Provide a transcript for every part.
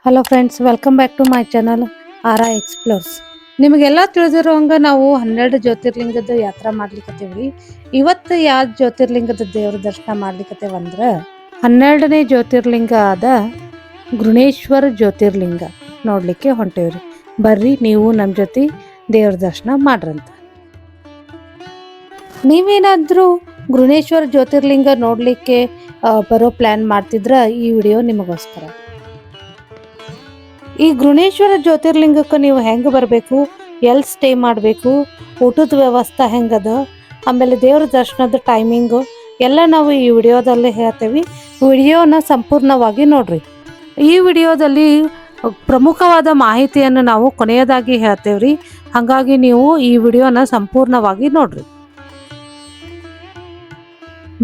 Hello friends, welcome back to my channel Aara explores. ನಿಮಗೆಲ್ಲ ತಿಳಿದಿರೋಂಗ ನಾವು 12 ಜ್ಯೋತಿರ್ಲಿಂಗದ ಯಾತ್ರಾ ಮಾಡ್ಲಿಕ್ಕತ್ತೀವ್ರಿ. ಇವತ್ತು ಯಾವ ಜ್ಯೋತಿರ್ಲಿಂಗದ ದೇವ್ರ ದರ್ಶನ ಮಾಡ್ಲಿಕ್ಕತ್ತೇವಂದ್ರ 12ನೇ ಜ್ಯೋತಿರ್ಲಿಂಗ ಆದ ಗೃಣೇಶ್ವರ ಜ್ಯೋತಿರ್ಲಿಂಗ ನೋಡ್ಲಿಕ್ಕೆ ಹೊಂಟೇವ್ರಿ. ಬರ್ರಿ ನೀವು ನಮ್ಮ ಜೊತೆ ದೇವ್ರ ದರ್ಶನ ಮಾಡ್ರಂತ. ನೀವೇನಾದರೂ ಗೃಣೇಶ್ವರ ಜ್ಯೋತಿರ್ಲಿಂಗ ನೋಡಲಿಕ್ಕೆ ಬರೋ ಪ್ಲ್ಯಾನ್ ಮಾಡ್ತಿದ್ರ ಈ ವಿಡಿಯೋ ನಿಮಗೋಸ್ಕರ. ಈ ಗೃಣೇಶ್ವರ ಜ್ಯೋತಿರ್ಲಿಂಗಕ್ಕೆ ನೀವು ಹೆಂಗೆ ಬರಬೇಕು, ಎಲ್ಲಿ ಸ್ಟೇ ಮಾಡಬೇಕು, ಊಟದ ವ್ಯವಸ್ಥೆ ಹೆಂಗದ, ಆಮೇಲೆ ದೇವ್ರ ದರ್ಶನದ ಟೈಮಿಂಗು ಎಲ್ಲ ನಾವು ಈ ವಿಡಿಯೋದಲ್ಲಿ ಹೇಳ್ತೇವೆ. ವಿಡಿಯೋನ ಸಂಪೂರ್ಣವಾಗಿ ನೋಡ್ರಿ. ಈ ವಿಡಿಯೋದಲ್ಲಿ ಪ್ರಮುಖವಾದ ಮಾಹಿತಿಯನ್ನು ನಾವು ಕೊನೆಯದಾಗಿ ಹೇಳ್ತೇವ್ರಿ. ಹಾಗಾಗಿ ನೀವು ಈ ವಿಡಿಯೋನ ಸಂಪೂರ್ಣವಾಗಿ ನೋಡ್ರಿ.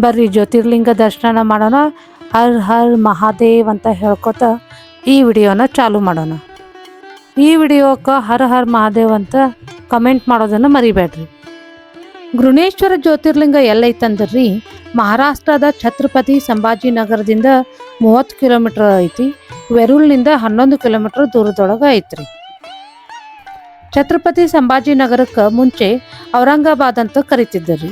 ಬರ್ರಿ ಜ್ಯೋತಿರ್ಲಿಂಗ ದರ್ಶನ ಮಾಡೋಣ. ಹರ್ ಹರ್ ಮಹಾದೇವ್ ಅಂತ ಹೇಳ್ಕೊತ ಈ ವಿಡಿಯೋನ ಚಾಲು ಮಾಡೋಣ. ಈ ವಿಡಿಯೋಕ್ಕೆ ಹರ್ ಹರ್ ಮಹಾದೇವ್ ಅಂತ ಕಮೆಂಟ್ ಮಾಡೋದನ್ನು ಮರಿಬೇಡ್ರಿ. ಗೃಣೇಶ್ವರ ಜ್ಯೋತಿರ್ಲಿಂಗ ಎಲ್ಲೈತಂದ್ರಿ ಮಹಾರಾಷ್ಟ್ರದ ಛತ್ರಪತಿ ಸಂಭಾಜಿನಗರದಿಂದ 30 ಕಿಲೋಮೀಟರ್ ಐತಿ. ವೆರೂಲ್ನಿಂದ 11 ಕಿಲೋಮೀಟರ್ ದೂರದೊಳಗೆ ಐತ್ರಿ. ಛತ್ರಪತಿ ಸಂಭಾಜಿನಗರಕ್ಕೆ ಮುಂಚೆ ಔರಂಗಾಬಾದ್ ಅಂತ ಕರಿತಿದ್ದರಿ.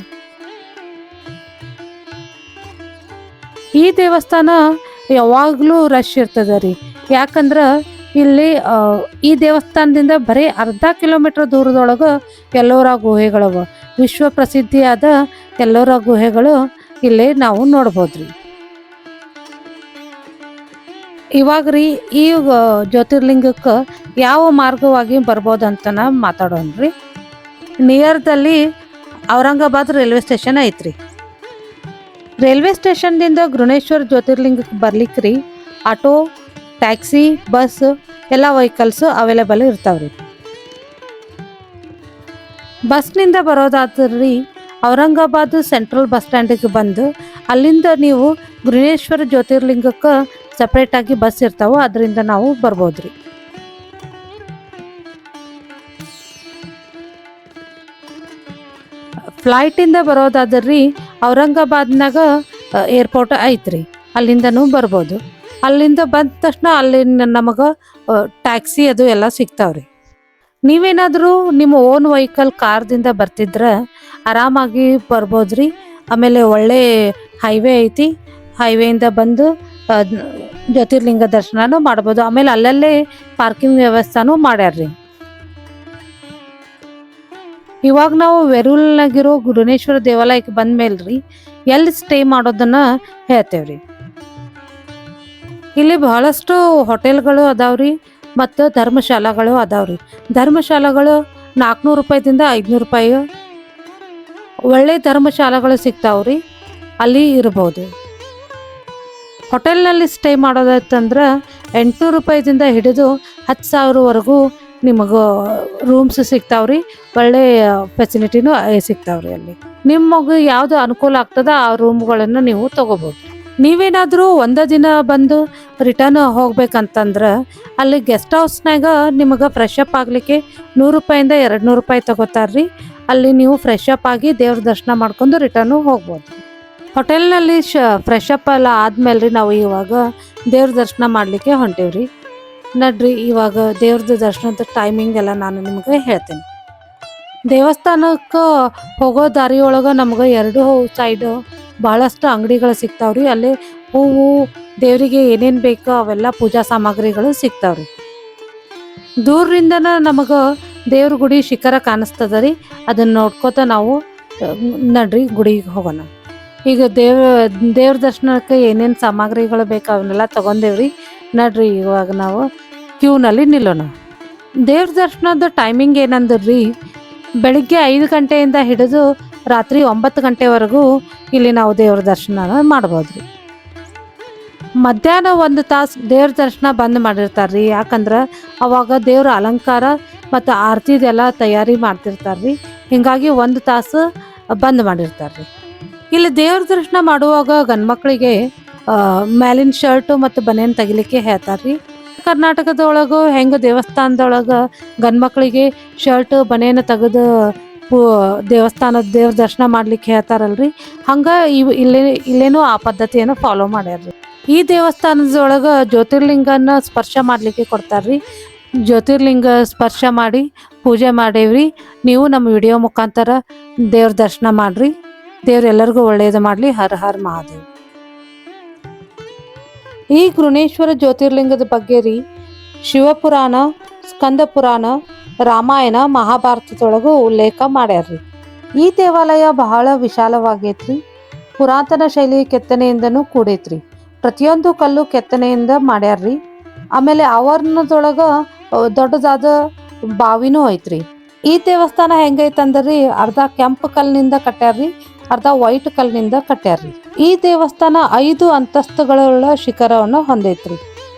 ಈ ದೇವಸ್ಥಾನ ಯಾವಾಗಲೂ ರಶ್ ಇರ್ತದ ರೀ. ಯಾಕಂದ್ರೆ ಇಲ್ಲಿ ಈ ದೇವಸ್ಥಾನದಿಂದ ಬರೀ ಅರ್ಧ ಕಿಲೋಮೀಟರ್ ದೂರದೊಳಗೆ ಎಲ್ಲೋರ ಗುಹೆಗಳವ. ವಿಶ್ವ ಪ್ರಸಿದ್ಧಿಯಾದ ಎಲ್ಲೋರ ಗುಹೆಗಳು ಇಲ್ಲಿ ನಾವು ನೋಡ್ಬೋದ್ರಿ. ಇವಾಗ ರೀ ಈ ಜ್ಯೋತಿರ್ಲಿಂಗಕ್ಕೆ ಯಾವ ಮಾರ್ಗವಾಗಿ ಬರ್ಬೋದಂತ ಮಾತಾಡೋಣ್ರಿ. ನಿಯರ್ದಲ್ಲಿ ಔರಂಗಾಬಾದ್ ರೈಲ್ವೆ ಸ್ಟೇಷನ್ ಐತ್ರಿ. ರೈಲ್ವೆ ಸ್ಟೇಷನ್ದಿಂದ ಗೃಣೇಶ್ವರ ಜ್ಯೋತಿರ್ಲಿಂಗಕ್ಕೆ ಬರ್ಲಿಕ್ಕೆ ಆಟೋ, ಟ್ಯಾಕ್ಸಿ, ಬಸ್ ಎಲ್ಲ ವೆಹಿಕಲ್ಸ್ ಅವೈಲೇಬಲ್ ಇರ್ತಾವ್ರಿ. ಬಸ್ನಿಂದ ಬರೋದಾದ್ರಿ ಔರಂಗಾಬಾದ್ ಸೆಂಟ್ರಲ್ ಬಸ್ ಸ್ಟ್ಯಾಂಡಿಗೆ ಬಂದು ಅಲ್ಲಿಂದ ನೀವು ಗೃಣೇಶ್ವರ ಜ್ಯೋತಿರ್ಲಿಂಗಕ್ಕೆ ಸಪ್ರೇಟಾಗಿ ಬಸ್ ಇರ್ತಾವೆ, ಅದರಿಂದ ನಾವು ಬರ್ಬೋದ್ರಿ. ಫ್ಲೈಟಿಂದ ಬರೋದಾದ್ರಿ ಔರಂಗಾಬಾದ್ನಾಗ ಏರ್ಪೋರ್ಟ್ ಐತ್ರಿ, ಅಲ್ಲಿಂದನೂ ಬರ್ಬೋದು. ಅಲ್ಲಿಂದ ಬಂದ ತಕ್ಷಣ ಅಲ್ಲಿ ನಮಗೆ ಟ್ಯಾಕ್ಸಿ ಅದು ಎಲ್ಲ ಸಿಗ್ತಾವ್ರಿ. ನೀವೇನಾದರೂ ನಿಮ್ಮ ಓನ್ ವೆಹಿಕಲ್ ಕಾರ್ದಿಂದ ಬರ್ತಿದ್ರೆ ಆರಾಮಾಗಿ ಬರ್ಬೋದ್ರಿ. ಆಮೇಲೆ ಒಳ್ಳೆ ಹೈವೇ ಐತಿ, ಹೈವೇಯಿಂದ ಬಂದು ಜ್ಯೋತಿರ್ಲಿಂಗ ದರ್ಶನನೂ ಮಾಡ್ಬೋದು. ಆಮೇಲೆ ಅಲ್ಲಲ್ಲೇ ಪಾರ್ಕಿಂಗ್ ವ್ಯವಸ್ಥೆನೂ ಮಾಡ್ಯಾರ್ರಿ. ಇವಾಗ ನಾವು ವೆರೂಲ್ನಾಗಿರೋ ಗೃಣೇಶ್ವರ ದೇವಾಲಯಕ್ಕೆ ಬಂದ ಮೇಲ್ರಿ ಎಲ್ಲಿ ಸ್ಟೇ ಮಾಡೋದನ್ನ ಹೇಳ್ತೇವ್ರಿ. ಇಲ್ಲಿ ಬಹಳಷ್ಟು ಹೋಟೆಲ್ಗಳು ಅದಾವ್ರಿ ಮತ್ತು ಧರ್ಮಶಾಲಾಗಳು ಅದಾವ್ರಿ. ಧರ್ಮಶಾಲಾಗಳು 400 ರೂಪಾಯಿದಿಂದ 500 ರೂಪಾಯಿ ಒಳ್ಳೆ ಧರ್ಮಶಾಲಾಗಳು ಸಿಗ್ತಾವ್ರಿ, ಅಲ್ಲಿ ಇರ್ಬೋದು. ಹೋಟೆಲ್ನಲ್ಲಿ ಸ್ಟೇ ಮಾಡೋದಂದ್ರೆ 800 ರೂಪಾಯಿದಿಂದ ಹಿಡಿದು 10,000ವರೆಗೂ ನಿಮಗೆ ರೂಮ್ಸ್ ಸಿಗ್ತಾವ್ರಿ. ಒಳ್ಳೆ ಫೆಸಿಲಿಟಿನೂ ಸಿಗ್ತಾವ್ರಿ. ಅಲ್ಲಿ ನಿಮಗೆ ಯಾವುದು ಅನುಕೂಲ ಆಗ್ತದ ಆ ರೂಮ್ಗಳನ್ನು ನೀವು ತಗೋಬೋದು. ನೀವೇನಾದರೂ ಒಂದೇ ದಿನ ಬಂದು ರಿಟರ್ನ್ ಹೋಗ್ಬೇಕಂತಂದ್ರೆ ಅಲ್ಲಿ ಗೆಸ್ಟ್ ಹೌಸ್ನಾಗ ನಿಮಗೆ ಫ್ರೆಶ್ ಅಪ್ ಆಗಲಿಕ್ಕೆ 100 ರೂಪಾಯಿಂದ 200 ರೂಪಾಯಿ ತಗೋತಾರ್ರಿ. ಅಲ್ಲಿ ನೀವು ಫ್ರೆಶ್ ಅಪ್ ಆಗಿ ದೇವ್ರ ದರ್ಶನ ಮಾಡ್ಕೊಂಡು ರಿಟರ್ನು ಹೋಗ್ಬೋದು. ಹೋಟೆಲ್ನಲ್ಲಿ ಫ್ರೆಶ್ ಅಪ್ ಎಲ್ಲ ಆದ್ಮೇಲೆ ರೀ ನಾವು ಇವಾಗ ದೇವ್ರ ದರ್ಶನ ಮಾಡಲಿಕ್ಕೆ ಹೊಂಟೇವ್ರಿ. ನಡ್ರಿ ಇವಾಗ ದೇವ್ರದ್ದು ದರ್ಶನದ ಟೈಮಿಂಗ್ ಎಲ್ಲ ನಾನು ನಿಮಗೆ ಹೇಳ್ತೇನೆ. ದೇವಸ್ಥಾನಕ್ಕೆ ಹೋಗೋ ದಾರಿಯೊಳಗೆ ನಮ್ಗೆ 2 ಸೈಡು ಭಾಳಷ್ಟು ಅಂಗಡಿಗಳು ಸಿಗ್ತಾವ್ರಿ. ಅಲ್ಲಿ ಹೂವು, ದೇವರಿಗೆ ಏನೇನು ಬೇಕೋ ಅವೆಲ್ಲ ಪೂಜಾ ಸಾಮಗ್ರಿಗಳು ಸಿಗ್ತಾವ್ರಿ. ದೂರದಿಂದನ ನಮಗೆ ದೇವ್ರ ಗುಡಿ ಶಿಖರ ಕಾಣಿಸ್ತದ ರೀ. ಅದನ್ನು ನೋಡ್ಕೋತ ನಾವು ನಡ್ರಿ ಗುಡಿಗೆ ಹೋಗೋಣ. ಈಗ ದೇವ್ರ ದರ್ಶನಕ್ಕೆ ಏನೇನು ಸಾಮಗ್ರಿಗಳು ಬೇಕು ಅವನ್ನೆಲ್ಲ ತೊಗೊಂಡೇವ್ರಿ. ನಡ್ರಿ ಇವಾಗ ನಾವು ಕ್ಯೂನಲ್ಲಿ ನಿಲ್ಲೋಣ. ದೇವ್ರ ದರ್ಶನದ ಟೈಮಿಂಗ್ ಏನಂದ್ರಿ ಬೆಳಿಗ್ಗೆ 5 ಗಂಟೆಯಿಂದ ಹಿಡಿದು ರಾತ್ರಿ 9 ಗಂಟೆವರೆಗೂ ಇಲ್ಲಿ ನಾವು ದೇವ್ರ ದರ್ಶನ ಮಾಡ್ಬೋದ್ರಿ. ಮಧ್ಯಾಹ್ನ 1 ತಾಸು ದೇವ್ರ ದರ್ಶನ ಬಂದ್ ಮಾಡಿರ್ತಾರ್ರಿ. ಯಾಕಂದ್ರೆ ಅವಾಗ ದೇವ್ರ ಅಲಂಕಾರ ಮತ್ತು ಆರತಿದೆಲ್ಲ ತಯಾರಿ ಮಾಡ್ತಿರ್ತಾರ್ರಿ. ಹೀಗಾಗಿ 1 ತಾಸು ಬಂದ್ ಮಾಡಿರ್ತಾರ್ರಿ. ಇಲ್ಲಿ ದೇವ್ರ ದರ್ಶನ ಮಾಡುವಾಗ ಗಂಡ್ಮಕ್ಳಿಗೆ ಮ್ಯಾಲಿನ ಶರ್ಟು ಮತ್ತು ಬನಿಯನ್ ತೆಗಿಲಿಕ್ಕೆ ಹೇಳ್ತಾರ್ರಿ. ಕರ್ನಾಟಕದೊಳಗೆ ಹೆಂಗೆ ದೇವಸ್ಥಾನದೊಳಗೆ ಗಂಡ್ಮಕ್ಳಿಗೆ ಶರ್ಟ್ ಬನಿಯನ್ ತೆಗೆದು ದೇವಸ್ಥಾನದ ದೇವ್ರ ದರ್ಶನ ಮಾಡ್ಲಿಕ್ಕೆ ಹೇಳ್ತಾರಲ್ರಿ, ಹಂಗೆ ಇಲ್ಲೇನೋ ಆ ಪದ್ಧತಿಯನ್ನು ಫಾಲೋ ಮಾಡ್ಯಾರ್ರಿ. ಈ ದೇವಸ್ಥಾನದೊಳಗ ಜ್ಯೋತಿರ್ಲಿಂಗನ ಸ್ಪರ್ಶ ಮಾಡ್ಲಿಕ್ಕೆ ಕೊಡ್ತಾರ್ರಿ. ಜ್ಯೋತಿರ್ಲಿಂಗ ಸ್ಪರ್ಶ ಮಾಡಿ ಪೂಜೆ ಮಾಡೇವ್ರಿ. ನೀವು ನಮ್ಮ ವಿಡಿಯೋ ಮುಖಾಂತರ ದೇವ್ರ ದರ್ಶನ ಮಾಡ್ರಿ. ದೇವ್ರ ಎಲ್ಲರಿಗೂ ಒಳ್ಳೇದು ಮಾಡ್ಲಿ. ಹರ ಹರ ಮಹಾದೇವ್. ಈ ಗೃಣೇಶ್ವರ ಜ್ಯೋತಿರ್ಲಿಂಗದ ಬಗ್ಗೆ ರೀ ಶಿವಪುರಾಣ, ಸ್ಕಂದ ಪುರಾಣ, ರಾಮಾಯಣ, ಮಹಾಭಾರತದೊಳಗೂ ಉಲ್ಲೇಖ ಮಾಡ್ಯಾರ್ರಿ. ಈ ದೇವಾಲಯ ಬಹಳ ವಿಶಾಲವಾಗೈತ್ರಿ. ಪುರಾತನ ಶೈಲಿ ಕೆತ್ತನೆಯಿಂದನೂ ಕೂಡೈತ್ರಿ. ಪ್ರತಿಯೊಂದು ಕಲ್ಲು ಕೆತ್ತನೆಯಿಂದ ಮಾಡ್ಯಾರ್ರಿ. ಆಮೇಲೆ ಆವರಣದೊಳಗ ದೊಡ್ಡದಾದ ಬಾವಿನೂ ಐತ್ರಿ. ಈ ದೇವಸ್ಥಾನ ಹೆಂಗೈತಂದ್ರಿ, ಅರ್ಧ ಕೆಂಪು ಕಲ್ಲಿನಿಂದ ಕಟ್ಟ್ಯಾರ್ರಿ, ಅರ್ಧ ವೈಟ್ ಕಲ್ಲಿನಿಂದ ಕಟ್ಟ್ಯಾರ್ರಿ. ಈ ದೇವಸ್ಥಾನ 5 ಅಂತಸ್ತುಗಳ ಶಿಖರವನ್ನು ಹೊಂದೈತ್ರಿ.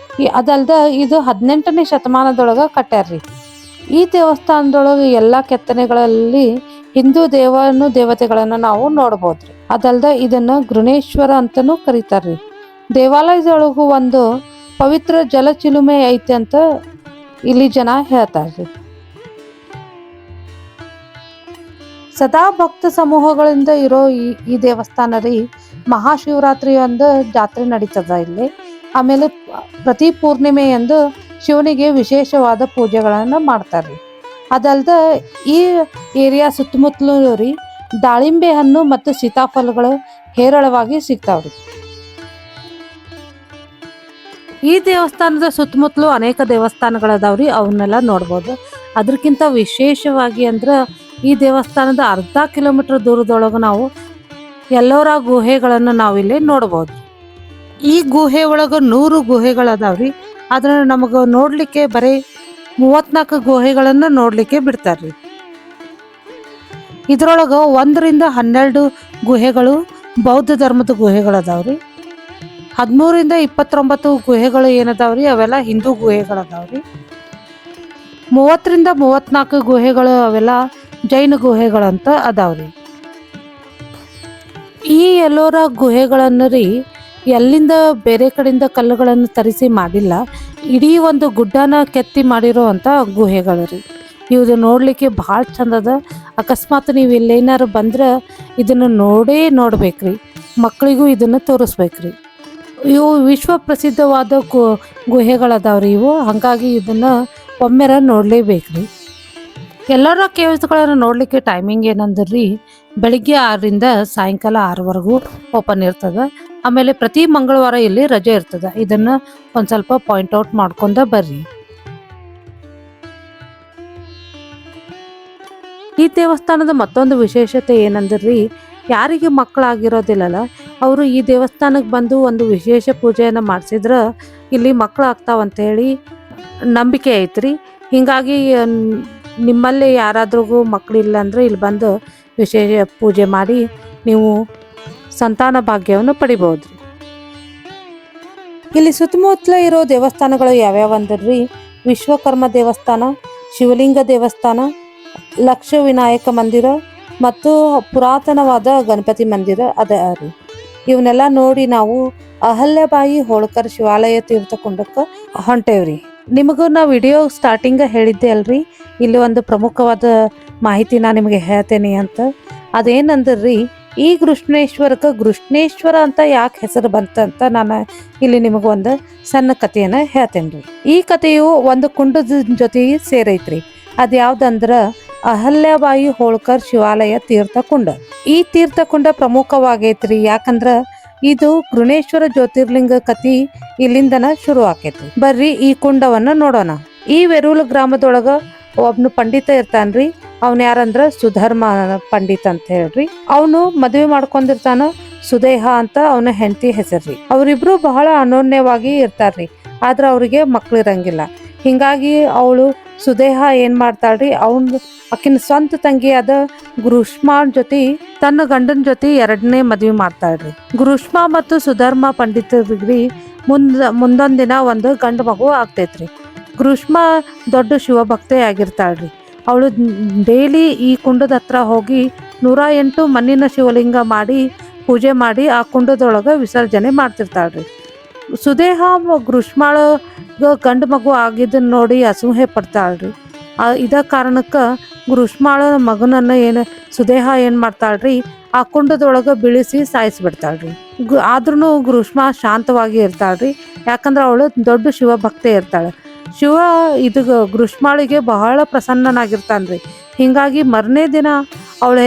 ಅದಲ್ದ ಇದು 18ನೇ ಶತಮಾನದೊಳಗ ಕಟ್ಟ್ಯಾರ್ರಿ. ಈ ದೇವಸ್ಥಾನದೊಳಗೆ ಎಲ್ಲಾ ಕೆತ್ತನೆಗಳಲ್ಲಿ ಹಿಂದೂ ದೇವತೆಗಳನ್ನ ನಾವು ನೋಡ್ಬೋದ್ರಿ. ಅದಲ್ದ ಇದನ್ನ ಗೃಣೇಶ್ವರ ಅಂತಾನೂ ಕರೀತಾರ್ರಿ. ದೇವಾಲಯದೊಳಗೂ ಒಂದು ಪವಿತ್ರ ಜಲ ಚಿಲುಮೆ ಐತೆ ಅಂತ ಇಲ್ಲಿ ಜನ ಹೇಳ್ತಾರ್ರಿ. ಸದಾ ಭಕ್ತ ಸಮೂಹಗಳಿಂದ ಇರೋ ಈ ದೇವಸ್ಥಾನ ರೀ ಮಹಾಶಿವರಾತ್ರಿ ಒಂದು ಜಾತ್ರೆ ನಡೀತದ ಇಲ್ಲಿ. ಆಮೇಲೆ ಪ್ರತಿ ಪೂರ್ಣಿಮೆಯಂದು ಶಿವನಿಗೆ ವಿಶೇಷವಾದ ಪೂಜೆಗಳನ್ನ ಮಾಡ್ತಾರ್ರಿ. ಅದಲ್ದ ಈ ಏರಿಯಾ ಸುತ್ತಮುತ್ತಲು ರೀ ದಾಳಿಂಬೆ ಹಣ್ಣು ಮತ್ತು ಸೀತಾಫಲಗಳು ಹೇರಳವಾಗಿ ಸಿಗ್ತಾವ್ರಿ. ಈ ದೇವಸ್ಥಾನದ ಸುತ್ತಮುತ್ತಲು ಅನೇಕ ದೇವಸ್ಥಾನಗಳದಾವ್ರಿ, ಅವನ್ನೆಲ್ಲ ನೋಡ್ಬೋದು. ಅದಕ್ಕಿಂತ ವಿಶೇಷವಾಗಿ ಅಂದ್ರೆ ಈ ದೇವಸ್ಥಾನದ ಅರ್ಧ ಕಿಲೋಮೀಟರ್ ದೂರದೊಳಗೆ ನಾವು ಎಲ್ಲೋರ ಗುಹೆಗಳನ್ನು ನಾವಿಲ್ಲಿ ನೋಡ್ಬೋದು. ಈ ಗುಹೆ ಒಳಗೆ 100 ಗುಹೆಗಳದಾವ್ರಿ. ಆದ್ರೆ ನಮಗೆ ನೋಡ್ಲಿಕ್ಕೆ ಬರೀ 34 ಗುಹೆಗಳನ್ನು ನೋಡ್ಲಿಕ್ಕೆ ಬಿಡ್ತಾರ್ರಿ. ಇದ್ರೊಳಗೆ 1ರಿಂದ 12 ಗುಹೆಗಳು ಬೌದ್ಧ ಧರ್ಮದ ಗುಹೆಗಳದಾವ್ರಿ. 13ರಿಂದ 29 ಗುಹೆಗಳು ಏನದಾವ್ರಿ ಅವೆಲ್ಲ ಹಿಂದೂ ಗುಹೆಗಳದಾವ್ರಿ. 30ರಿಂದ 34 ಗುಹೆಗಳು ಅವೆಲ್ಲ ಜೈನ ಗುಹೆಗಳಂತ ಅದಾವ್ರಿ. ಈ ಎಲ್ಲೋರ ಗುಹೆಗಳನ್ನು ರೀ ಎಲ್ಲಿಂದ ಬೇರೆ ಕಡೆಯಿಂದ ಕಲ್ಲುಗಳನ್ನು ತರಿಸಿ ಮಾಡಿಲ್ಲ, ಇಡೀ ಒಂದು ಗುಡ್ಡನ ಕೆತ್ತಿ ಮಾಡಿರೋ ಅಂತ ಗುಹೆಗಳು ರೀ. ಇವು ನೋಡ್ಲಿಕ್ಕೆ ಭಾಳ ಚಂದದ. ಅಕಸ್ಮಾತ್ ನೀವು ಇಲ್ಲೇನಾರು ಬಂದ್ರೆ ಇದನ್ನು ನೋಡ್ಬೇಕ್ರಿ. ಮಕ್ಕಳಿಗೂ ಇದನ್ನು ತೋರಿಸ್ಬೇಕ್ರಿ. ಇವು ವಿಶ್ವ ಪ್ರಸಿದ್ಧವಾದ ಗುಹೆಗಳದಾವ್ರಿ ಇವು. ಹಾಗಾಗಿ ಇದನ್ನು ಒಮ್ಮೆರ ನೋಡಲೇಬೇಕ್ರಿ. ಎಲ್ಲರ ಕೇವ್ಸ್ಗಳನ್ನು ನೋಡಲಿಕ್ಕೆ ಟೈಮಿಂಗ್ ಏನಂದ್ರಿ, ಬೆಳಿಗ್ಗೆ 6ರಿಂದ ಸಾಯಂಕಾಲ 6ವರೆಗೂ ಓಪನ್ ಇರ್ತದೆ. ಆಮೇಲೆ ಪ್ರತಿ ಮಂಗಳವಾರ ಇಲ್ಲಿ ರಜೆ ಇರ್ತದೆ. ಇದನ್ನು ಒಂದು ಸ್ವಲ್ಪ ಪಾಯಿಂಟ್ ಔಟ್ ಮಾಡ್ಕೊಂಡ ಬರ್ರಿ. ಈ ದೇವಸ್ಥಾನದ ಮತ್ತೊಂದು ವಿಶೇಷತೆ ಏನಂದ್ರಿ, ಯಾರಿಗೆ ಮಕ್ಕಳಾಗಿರೋದಿಲ್ಲಲ್ಲ ಅವರು ಈ ದೇವಸ್ಥಾನಕ್ಕೆ ಬಂದು ಒಂದು ವಿಶೇಷ ಪೂಜೆಯನ್ನು ಮಾಡಿಸಿದ್ರೆ ಇಲ್ಲಿ ಮಕ್ಕಳಾಗ್ತಾವಂತೇಳಿ ನಂಬಿಕೆ ಐತ್ರಿ. ಹೀಗಾಗಿ ನಿಮ್ಮಲ್ಲಿ ಯಾರಾದ್ರಿಗೂ ಮಕ್ಕಳಿಲ್ಲ ಅಂದರೆ ಇಲ್ಲಿ ಬಂದು ವಿಶೇಷ ಪೂಜೆ ಮಾಡಿ ನೀವು ಸಂತಾನ ಭಾಗ್ಯವನ್ನು ಪಡಿಬೋದ್ರಿ. ಇಲ್ಲಿ ಸುತ್ತಮುತ್ತಲ ಇರೋ ದೇವಸ್ಥಾನಗಳು ಯಾವ್ಯಾವ ಅಂದ್ರಿ, ವಿಶ್ವಕರ್ಮ ದೇವಸ್ಥಾನ, ಶಿವಲಿಂಗ ದೇವಸ್ಥಾನ, ಲಕ್ಷ ವಿನಾಯಕ ಮಂದಿರ ಮತ್ತು ಪುರಾತನವಾದ ಗಣಪತಿ ಮಂದಿರ ಅದ ರೀ. ಇವನ್ನೆಲ್ಲ ನೋಡಿ ನಾವು ಅಹಲ್ಯಬಾಯಿ ಹೋಳ್ಕರ್ ಶಿವಾಲಯ ತೀರ್ಥಕುಂಡಕ್ಕೆ ಹೊಂಟೇವ್ರಿ. ನಿಮಗೂ ನಾ ವಿಡಿಯೋ ಸ್ಟಾರ್ಟಿಂಗ್ ಹೇಳಿದ್ದೆ ಅಲ್ರಿ, ಇಲ್ಲಿ ಒಂದು ಪ್ರಮುಖವಾದ ಮಾಹಿತಿ ನಾ ನಿಮಗೆ ಹೇಳ್ತೇನೆ ಅಂತ. ಅದೇನಂದ್ರಿ, ಈ ಗೃಷ್ಣೇಶ್ವರಕ್ಕೆ ಗೃಷ್ಣೇಶ್ವರ ಅಂತ ಯಾಕೆ ಹೆಸರು ಬಂತಂತ ನಾನು ಇಲ್ಲಿ ನಿಮಗೊಂದು ಸಣ್ಣ ಕಥೆಯನ್ನು ಹೇಳ್ತೇನೆ ರೀ. ಈ ಕಥೆಯು ಒಂದು ಕುಂಡದ ಜೊತೆಗೆ ಸೇರೈತ್ರಿ. ಅದ್ಯಾವ್ದಂದ್ರ ಅಹಲ್ಯಬಾಯಿ ಹೋಳ್ಕರ್ ಶಿವಾಲಯ ತೀರ್ಥಕುಂಡ. ಈ ತೀರ್ಥಕುಂಡ ಪ್ರಮುಖವಾಗೈತ್ರಿ. ಯಾಕಂದ್ರ ಇದು ಗೃಣೇಶ್ವರ ಜ್ಯೋತಿರ್ಲಿಂಗ ಕಥೆ ಇಲ್ಲಿಂದನ ಶುರು ಆಕೈತಿ. ಬರ್ರಿ ಈ ಕುಂಡವನ್ನ ನೋಡೋಣ. ಈ ವೆರೂಲು ಗ್ರಾಮದೊಳಗ ಒಬ್ನು ಪಂಡಿತ ಇರ್ತಾನ್ರಿ. ಅವನ್ ಯಾರಂದ್ರ ಸುಧರ್ಮ ಪಂಡಿತ್ ಅಂತ ಹೇಳ್ರಿ. ಅವನು ಮದುವೆ ಮಾಡ್ಕೊಂಡಿರ್ತಾನ ಸುದೇಹ ಅಂತ ಅವನ ಹೆಂಡತಿ ಹೆಸರ್ರಿ. ಅವರಿಬ್ರು ಬಹಳ ಅನೋನ್ಯವಾಗಿ ಇರ್ತಾರ್ರಿ. ಆದ್ರ ಅವ್ರಿಗೆ ಮಕ್ಳು ಇರಂಗಿಲ್ಲ. ಹಿಂಗಾಗಿ ಅವಳು ಸುದೇಹ ಏನ್ ಮಾಡ್ತಾಳ್ರಿ, ಆಕಿನ ಸ್ವಂತ ತಂಗಿಯಾದ ಗೃಷ್ಮಾ ಜೊತೆ ತನ್ನ ಗಂಡನ ಜೊತೆ 2ನೇ ಮದ್ವೆ ಮಾಡ್ತಾಳ್ರಿ. ಗೃಷ್ಮಾ ಮತ್ತು ಸುಧರ್ಮ ಪಂಡಿತರಿಗ್ರಿ ಮುಂದೊಂದ್ ದಿನ ಒಂದು ಗಂಡು ಮಗು ಆಗ್ತೈತ್ರಿ. ಗೃಷ್ಮಾ ದೊಡ್ಡ ಶಿವಭಕ್ತೆ ಆಗಿರ್ತಾಳ್ರಿ. ಅವಳು ಡೈಲಿ ಈ ಕುಂಡದ ಹತ್ರ ಹೋಗಿ 108 ಮಣ್ಣಿನ ಶಿವಲಿಂಗ ಮಾಡಿ ಪೂಜೆ ಮಾಡಿ ಆ ಕುಂಡದೊಳಗ ವಿಸರ್ಜನೆ ಮಾಡ್ತಿರ್ತಾಳ್ರಿ. ಸುದೇಹ ಗೃಷ್ಮಾಳ ಗಂಡು ಮಗು ಆಗಿದ್ದನ್ನ ನೋಡಿ ಅಸೂಹೆ ಪಡ್ತಾಳ್ರಿ. ಇದ ಕಾರಣಕ್ಕೆ ಗೃಷ್ಮಾಳ ಮಗನನ್ನ ಸುದೇಹ ಏನ್ ಮಾಡ್ತಾಳ್ರಿ, ಆ ಕುಂಡದೊಳಗೆ ಬೀಳಿಸಿ ಸಾಯಿಸ್ಬಿಡ್ತಾಳ್ರಿ. ಆದ್ರೂ ಗ್ರೀಷ್ಮ ಶಾಂತವಾಗಿ ಇರ್ತಾಳ್ರಿ. ಯಾಕಂದ್ರೆ ಅವಳು ದೊಡ್ಡ ಶಿವಭಕ್ತೆ ಇರ್ತಾಳೆ. ಶಿವ ಇದು ಗ್ರೀಷ್ಮಾಳಿಗೆ ಬಹಳ ಪ್ರಸನ್ನನಾಗಿರ್ತಾನ್ರಿ. ಹಿಂಗಾಗಿ ಮರನೇ ದಿನ ಅವಳು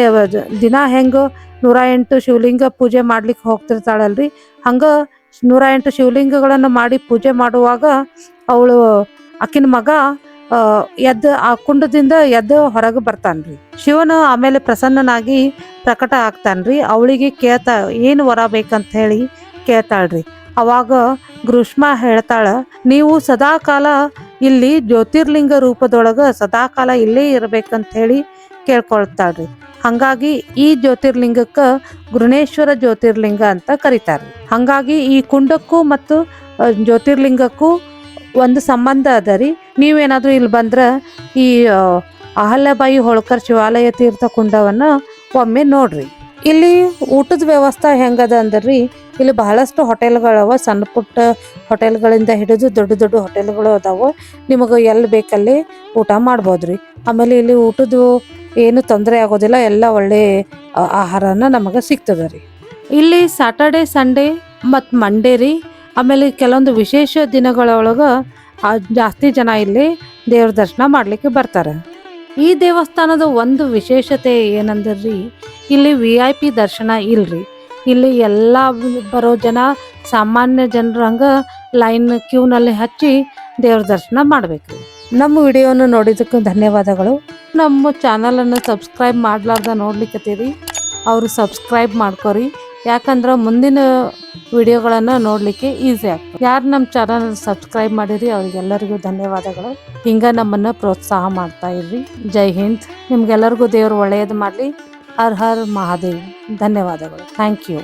ದಿನ ಹೆಂಗ 108 ಶಿವಲಿಂಗ ಪೂಜೆ ಮಾಡ್ಲಿಕ್ಕೆ ಹೋಗ್ತಿರ್ತಾಳಲ್ರಿ, ಹಂಗ 108 ಶಿವಲಿಂಗಗಳನ್ನು ಮಾಡಿ ಪೂಜೆ ಮಾಡುವಾಗ ಅವಳು ಆಕಿನ ಮಗ ಎದ್ದು ಆ ಕುಂಡದಿಂದ ಎದ್ದು ಹೊರಗೆ ಬರ್ತಾನ್ರಿ. ಶಿವನು ಆಮೇಲೆ ಪ್ರಸನ್ನನಾಗಿ ಪ್ರಕಟ ಆಗ್ತಾನ್ರಿ. ಅವಳಿಗೆ ಏನು ವರ ಬೇಕಂತ ಹೇಳಿ ಕೇಳ್ತಾಳ್ರಿ. ಅವಾಗ ಗ್ರೀಷ್ಮ ಹೇಳ್ತಾಳ, ನೀವು ಸದಾಕಾಲ ಇಲ್ಲಿ ಜ್ಯೋತಿರ್ಲಿಂಗ ರೂಪದೊಳಗ ಸದಾಕಾಲ ಇಲ್ಲೇ ಇರ್ಬೇಕಂತ ಹೇಳಿ ಕೇಳ್ಕೊಳ್ತಾಳ್ರಿ. ಹಂಗಾಗಿ ಈ ಜ್ಯೋತಿರ್ಲಿಂಗಕ್ಕ ಗೃಣೇಶ್ವರ ಜ್ಯೋತಿರ್ಲಿಂಗ ಅಂತ ಕರೀತಾರ್ರಿ. ಹಂಗಾಗಿ ಈ ಕುಂಡಕ್ಕೂ ಮತ್ತು ಜ್ಯೋತಿರ್ಲಿಂಗಕ್ಕೂ ಒಂದು ಸಂಬಂಧ ಅದ ರೀ. ನೀವೇನಾದ್ರೂ ಇಲ್ಲಿ ಬಂದ್ರ ಈ ಅಹಲ್ಯಬಾಯಿ ಹೋಳ್ಕರ್ ಶಿವಾಲಯ ತೀರ್ಥ ಕುಂಡವನ್ನ ಒಮ್ಮೆ ನೋಡ್ರಿ. ಇಲ್ಲಿ ಊಟದ ವ್ಯವಸ್ಥೆ ಹೆಂಗದ ಅಂದ್ರಿ, ಇಲ್ಲಿ ಬಹಳಷ್ಟು ಹೋಟೆಲ್ಗಳವ. ಸಣ್ಣ ಪುಟ್ಟ ಹೋಟೆಲ್ಗಳಿಂದ ಹಿಡಿದು ದೊಡ್ಡ ದೊಡ್ಡ ಹೋಟೆಲ್ಗಳು ಅದಾವ. ನಿಮಗೆ ಎಲ್ಲಿ ಬೇಕಲ್ಲಿ ಊಟ ಮಾಡ್ಬೋದ್ರಿ. ಆಮೇಲೆ ಇಲ್ಲಿ ಊಟದ್ದು ಏನು ತೊಂದರೆ ಆಗೋದಿಲ್ಲ, ಎಲ್ಲ ಒಳ್ಳೆ ಆಹಾರನ ನಮಗೆ ಸಿಗ್ತದ ರೀ. ಇಲ್ಲಿ ಸ್ಯಾಟರ್ಡೆ ಸಂಡೇ ಮತ್ತು ಮಂಡೇ ರೀ, ಆಮೇಲೆ ಕೆಲವೊಂದು ವಿಶೇಷ ದಿನಗಳೊಳಗೆ ಜಾಸ್ತಿ ಜನ ಇಲ್ಲಿ ದೇವ್ರ ದರ್ಶನ ಮಾಡ್ಲಿಕ್ಕೆ ಬರ್ತಾರೆ. ಈ ದೇವಸ್ಥಾನದ ಒಂದು ವಿಶೇಷತೆ ಏನಂದ್ರಿ, ಇಲ್ಲಿ VIP ದರ್ಶನ ಇಲ್ರಿ. ಇಲ್ಲಿ ಎಲ್ಲ ಬರೋ ಜನ ಸಾಮಾನ್ಯ ಜನರಂಗ ಲೈನ್ ಕ್ಯೂನಲ್ಲಿ ಹಚ್ಚಿ ದೇವ್ರ ದರ್ಶನ ಮಾಡ್ಬೇಕ್ರಿ. ನಮ್ಮ ವಿಡಿಯೋನ ನೋಡಿದ್ದಕ್ಕೆ ಧನ್ಯವಾದಗಳು. ನಮ್ಮ ಚಾನಲನ್ನು ಸಬ್ಸ್ಕ್ರೈಬ್ ಮಾಡ್ಲಾರ್ದ ನೋಡ್ಲಿಕ್ಕತ್ತೀರಿ, ಅವರು ಸಬ್ಸ್ಕ್ರೈಬ್ ಮಾಡ್ಕೊರಿ. ಯಾಕಂದ್ರೆ ಮುಂದಿನ ವಿಡಿಯೋಗಳನ್ನು ನೋಡಲಿಕ್ಕೆ ಈಸಿ ಆಗ್ತದೆ. ಯಾರು ನಮ್ಮ ಚಾನಲ್ ಸಬ್ಸ್ಕ್ರೈಬ್ ಮಾಡಿರಿ ಅವ್ರಿಗೆಲ್ಲರಿಗೂ ಧನ್ಯವಾದಗಳು. ಹಿಂಗ ನಮ್ಮನ್ನು ಪ್ರೋತ್ಸಾಹ ಮಾಡ್ತಾ ಇರ್ರಿ. ಜೈ ಹಿಂದ್. ನಿಮ್ಗೆಲ್ಲರಿಗೂ ದೇವರು ಒಳ್ಳೆಯದು ಮಾಡಲಿ. ಹರ್ ಹರ್ ಮಹಾದೇವ್. ಧನ್ಯವಾದಗಳು. Thank you.